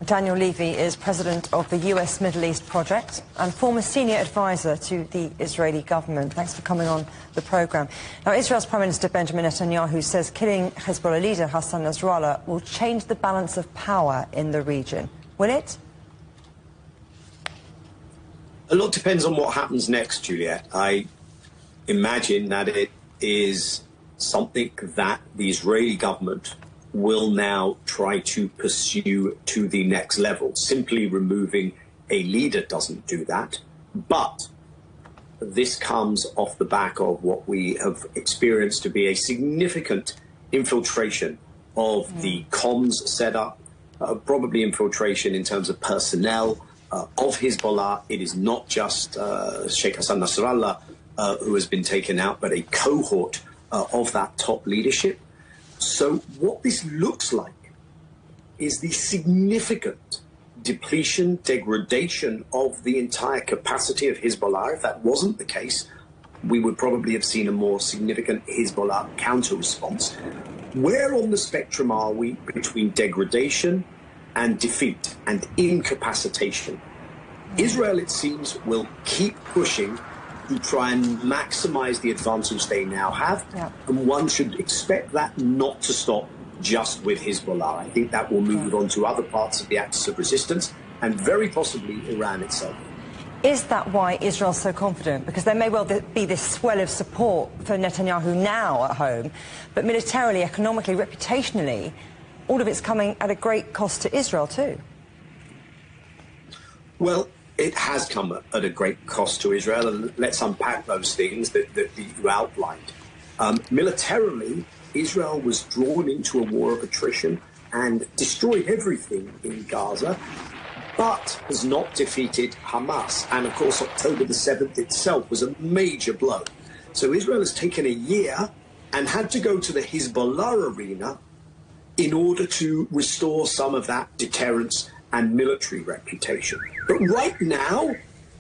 Daniel Levy is president of the US Middle East Project and former senior advisor to the Israeli government. Thanks for coming on the programme. Now, Israel's Prime Minister Benjamin Netanyahu says killing Hezbollah leader Hassan Nasrallah will change the balance of power in the region. Will it? A lot depends on what happens next, Juliet. I imagine that it is something that the Israeli government will now try to pursue to the next level. Simply removing a leader doesn't do that. But this comes off the back of what we have experienced to be a significant infiltration of the comms setup, probably infiltration in terms of personnel of Hezbollah. It is not just Sheikh Hassan Nasrallah who has been taken out, but a cohort of that top leadership. So what this looks like is the significant depletion, degradation of the entire capacity of Hezbollah. If that wasn't the case, we would probably have seen a more significant Hezbollah counter-response. Where on the spectrum are we between degradation and defeat and incapacitation? Israel, it seems, will keep pushing to try and maximize the advantage they now have. And one should expect that not to stop just with Hezbollah. I think that will move on to other parts of the axis of resistance and very possibly Iran itself. Is that why Israel's so confident? Because there may well be this swell of support for Netanyahu now at home, but militarily, economically, reputationally, all of it's coming at a great cost to Israel too. Well, it has come at a great cost to Israel, and let's unpack those things that you outlined. Militarily, Israel was drawn into a war of attrition and destroyed everything in Gaza, but has not defeated Hamas. And of course, October the 7th itself was a major blow. So Israel has taken a year and had to go to the Hezbollah arena in order to restore some of that deterrence and military reputation. But right now,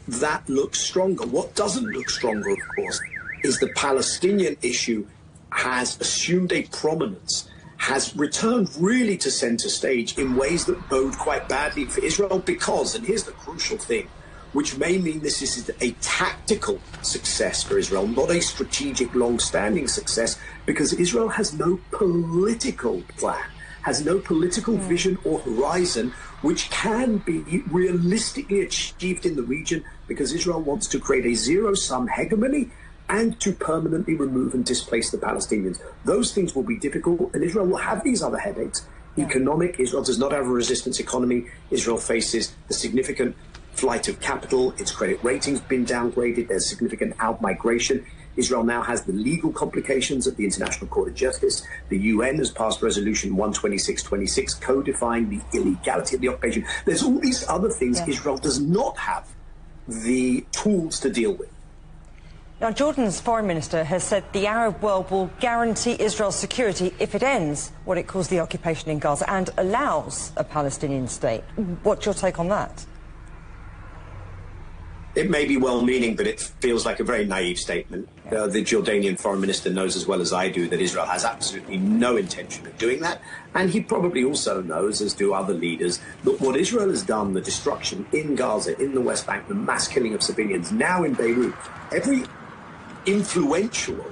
that looks stronger. What doesn't look stronger, of course, is the Palestinian issue has assumed a prominence, has returned really to center stage in ways that bode quite badly for Israel because, and here's the crucial thing, which may mean this is a tactical success for Israel, not a strategic, long-standing success, because Israel has no political plan, has no political vision or horizon which can be realistically achieved in the region, because Israel wants to create a zero-sum hegemony and to permanently remove and displace the Palestinians. Those things will be difficult, and Israel will have these other headaches. Economic, Israel does not have a resistance economy. Israel faces a significant flight of capital. Its credit rating's been downgraded. There's significant out-migration. Israel now has the legal complications at the International Court of Justice. The UN has passed Resolution 12626, codifying the illegality of the occupation. There's all these other things Israel does not have the tools to deal with. Now, Jordan's foreign minister has said the Arab world will guarantee Israel's security if it ends what it calls the occupation in Gaza and allows a Palestinian state. What's your take on that? It may be well-meaning, but it feels like a very naive statement. The Jordanian foreign minister knows as well as I do that Israel has absolutely no intention of doing that. And he probably also knows, as do other leaders, that what Israel has done, the destruction in Gaza, in the West Bank, the mass killing of civilians, now in Beirut, every influential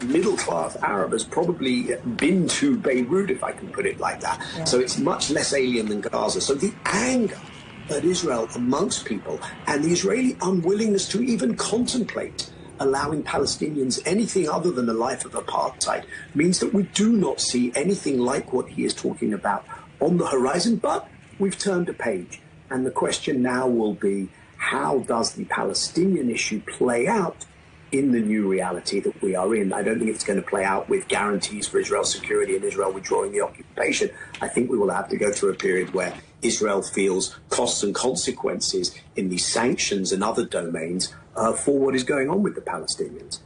middle-class Arab has probably been to Beirut, if I can put it like that. So it's much less alien than Gaza. So the anger at Israel amongst people and the Israeli unwillingness to even contemplate allowing Palestinians anything other than a life of apartheid means that we do not see anything like what he is talking about on the horizon. But we've turned a page, and the question now will be, how does the Palestinian issue play out in the new reality that we are in? I don't think it's going to play out with guarantees for Israel's security and Israel withdrawing the occupation. I think we will have to go through a period where Israel feels costs and consequences in the sanctions and other domains for what is going on with the Palestinians.